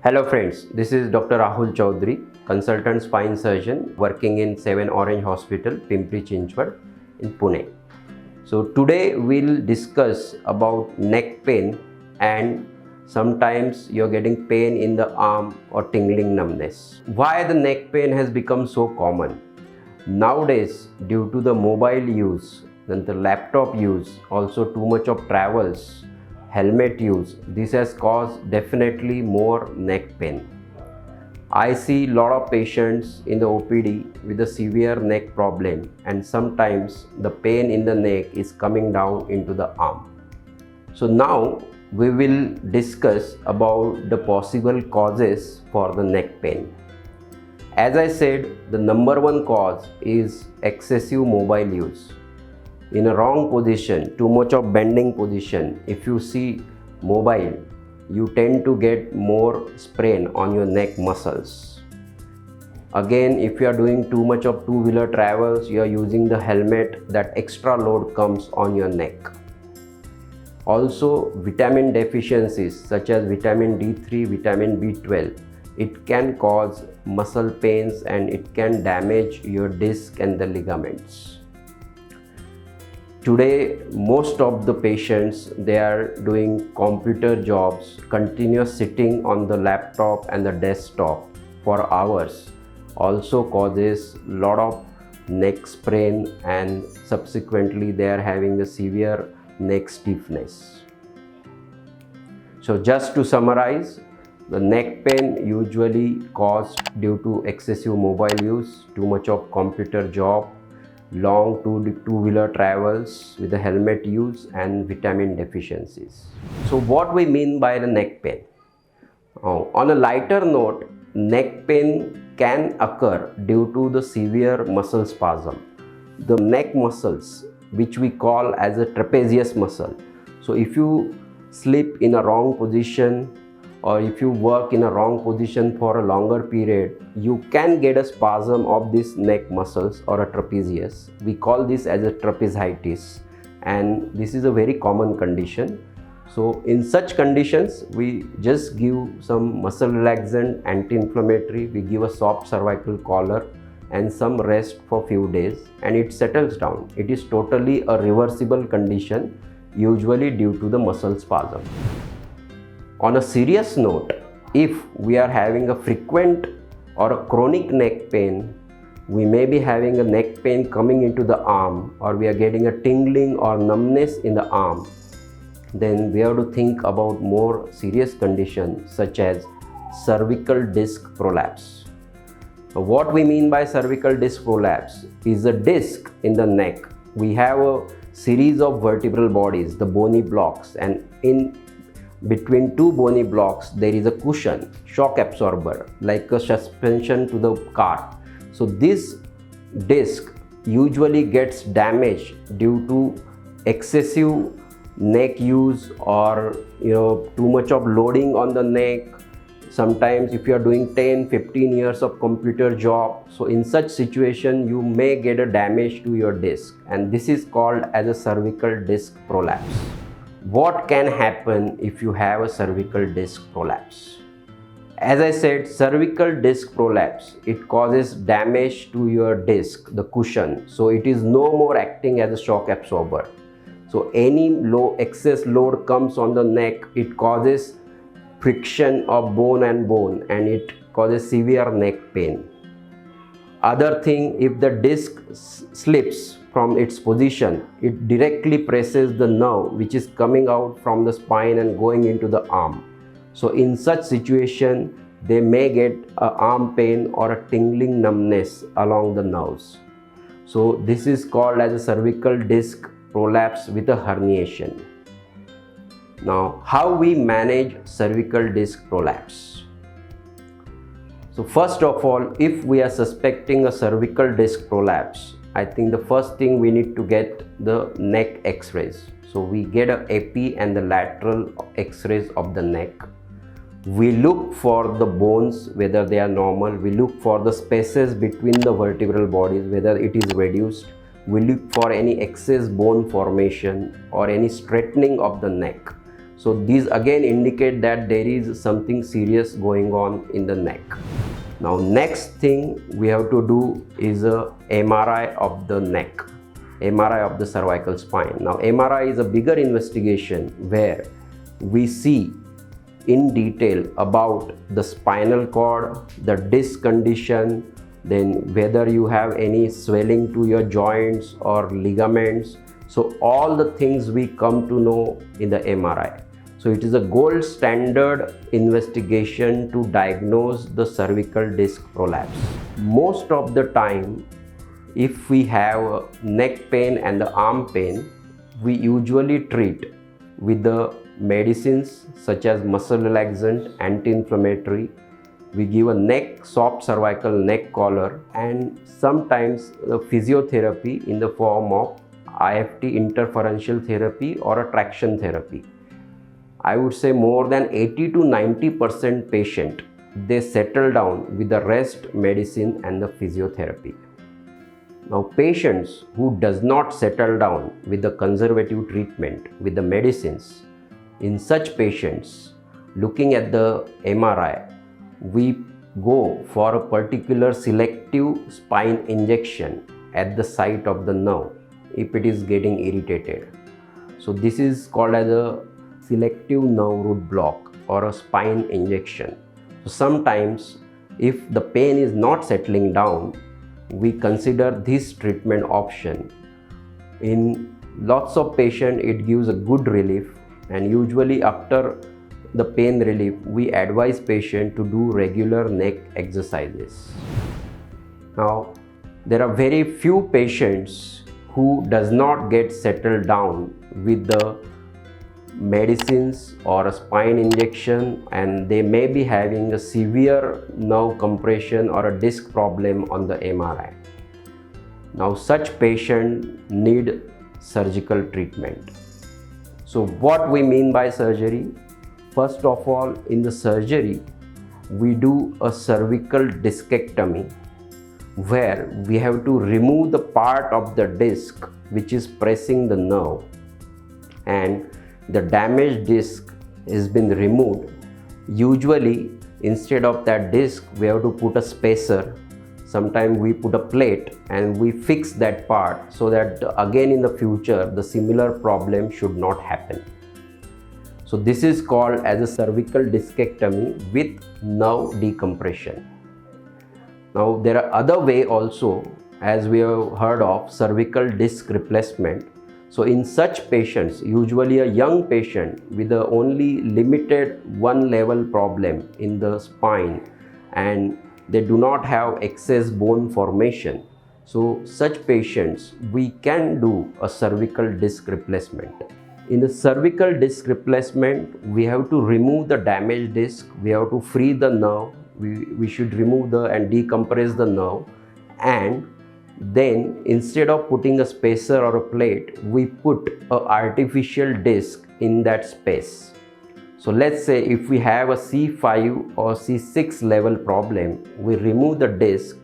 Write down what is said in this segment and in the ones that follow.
Hello friends, this is Dr. Rahul Chaudhari, consultant spine surgeon working in 7 Orange Hospital, Pimpri Chinchwad in Pune. So today we'll discuss about neck pain, and sometimes you're getting pain in the arm or tingling numbness. Why the neck pain has become so common? Nowadays, due to the mobile use and the laptop use, also too much of travels, helmet use, this has caused definitely more neck pain. I see lot of patients in the OPD with a severe neck problem, and sometimes the pain in the neck is coming down into the arm. So now we will discuss about the possible causes for the neck pain. As I said, the number one cause is excessive mobile use. In a wrong position, too much of bending position, if you see mobile, you tend to get more sprain on your neck muscles. Again, if you are doing too much of two-wheeler travels, you are using the helmet, that extra load comes on your neck. Also, vitamin deficiencies such as vitamin D3, vitamin B12, it can cause muscle pains and it can damage your disc and the ligaments. Today, most of the patients, they are doing computer jobs, continuous sitting on the laptop and the desktop for hours, also causes lot of neck sprain, and subsequently they are having a severe neck stiffness. So just to summarize, the neck pain usually caused due to excessive mobile use, too much of computer job, long two-wheeler travels with the helmet use, and vitamin deficiencies. So what we mean by the neck pain? On a lighter note, neck pain can occur due to the severe muscle spasm. The neck muscles, which we call as a trapezius muscle. So if you sleep in a wrong position, or if you work in a wrong position for a longer period, you can get a spasm of these neck muscles or a trapezius. We call this as a trapezitis, and this is a very common condition. So in such conditions, we just give some muscle relaxant, anti-inflammatory, we give a soft cervical collar and some rest for few days, and it settles down. It is totally a reversible condition, usually due to the muscle spasm. On a serious note, if we are having a frequent or a chronic neck pain, we may be having a neck pain coming into the arm, or we are getting a tingling or numbness in the arm, then we have to think about more serious conditions such as cervical disc prolapse. What we mean by cervical disc prolapse is a disc in the neck. We have a series of vertebral bodies, the bony blocks, and in between two bony blocks there is a cushion, shock absorber, like a suspension to the car. So this disc usually gets damaged due to excessive neck use, or too much of loading on the neck. Sometimes if you are doing 10-15 years of computer job, so in such situation you may get a damage to your disc, and this is called as a cervical disc prolapse. What can happen if you have a cervical disc prolapse? As I said, cervical disc prolapse, it causes damage to your disc, the cushion, so it is no more acting as a shock absorber. So any excess load comes on the neck, it causes friction of bone and bone, and it causes severe neck pain. Other thing, if the disc slips from its position, it directly presses the nerve which is coming out from the spine and going into the arm. So in such situation, they may get an arm pain or a tingling numbness along the nerves. So this is called as a cervical disc prolapse with a herniation. Now, how we manage cervical disc prolapse? So first of all, if we are suspecting a cervical disc prolapse, I think the first thing we need to get the neck x-rays. So we get an epi and the lateral x-rays of the neck. We look for the bones, whether they are normal. We look for the spaces between the vertebral bodies, whether it is reduced. We look for any excess bone formation or any straightening of the neck. So these again indicate that there is something serious going on in the neck. Now next thing we have to do is a MRI of the neck, MRI of the cervical spine. Now MRI is a bigger investigation where we see in detail about the spinal cord, the disc condition, then whether you have any swelling to your joints or ligaments. So all the things we come to know in the MRI. So it is a gold standard investigation to diagnose the cervical disc prolapse. Most of the time, if we have neck pain and the arm pain, we usually treat with the medicines such as muscle relaxant, anti-inflammatory. We give a soft cervical neck collar, and sometimes physiotherapy in the form of IFT, interferential therapy, or a traction therapy. I would say more than 80 to 90% patient, they settle down with the rest medicine and the physiotherapy. Now patients who does not settle down with the conservative treatment with the medicines, in such patients, looking at the MRI, we go for a particular selective spine injection at the site of the nerve if it is getting irritated. So this is called as a selective nerve root block or a spine injection. So sometimes if the pain is not settling down, we consider this treatment option. In lots of patients it gives a good relief, and usually after the pain relief we advise patient to do regular neck exercises. Now there are very few patients who does not get settled down with the medicines or a spine injection, and they may be having a severe nerve compression or a disc problem on the MRI. Now such patient need surgical treatment. So what we mean by surgery? First of all, in the surgery we do a cervical discectomy, where we have to remove the part of the disc which is pressing the nerve, and the damaged disc has been removed. Usually instead of that disc we have to put a spacer. Sometimes we put a plate and we fix that part so that again in the future the similar problem should not happen. So this is called as a cervical discectomy with nerve decompression. Now there are other way also, as we have heard of cervical disc replacement. So in such patients, usually a young patient with a only limited one level problem in the spine, and they do not have excess bone formation. So such patients, we can do a cervical disc replacement. In the cervical disc replacement, we have to remove the damaged disc, we have to free the nerve, we should remove and decompress the nerve, and then instead of putting a spacer or a plate, we put an artificial disc in that space. So let's say if we have a C5 or C6 level problem, we remove the disc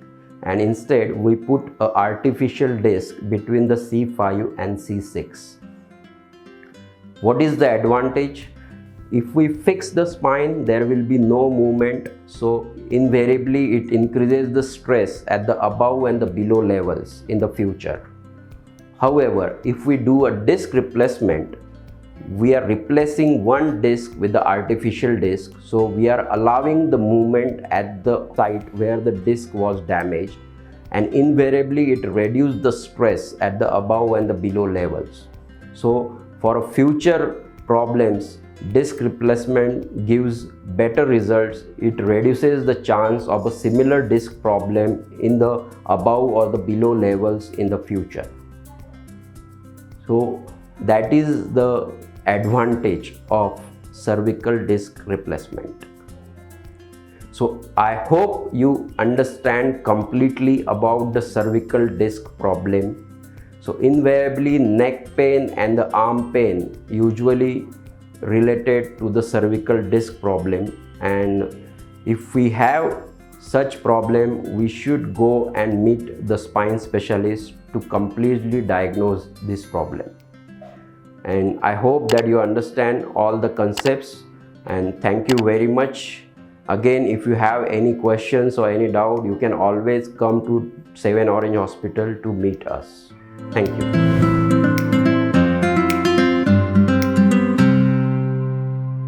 and instead we put an artificial disc between the C5 and C6. What is the advantage? If we fix the spine, there will be no movement, so invariably it increases the stress at the above and the below levels in the future. However, if we do a disc replacement, we are replacing one disc with the artificial disc, so we are allowing the movement at the site where the disc was damaged, and invariably it reduces the stress at the above and the below levels. So for future problems, disc replacement gives better results. It reduces the chance of a similar disc problem in the above or the below levels in the future. So that is the advantage of cervical disc replacement. So I hope you understand completely about the cervical disc problem. So invariably neck pain and the arm pain usually related to the cervical disc problem, and if we have such problem, we should go and meet the spine specialist to completely diagnose this problem. And I hope that you understand all the concepts, and thank you very much. Again, if you have any questions or any doubt, you can always come to 7 Orange Hospital to meet us. Thank you.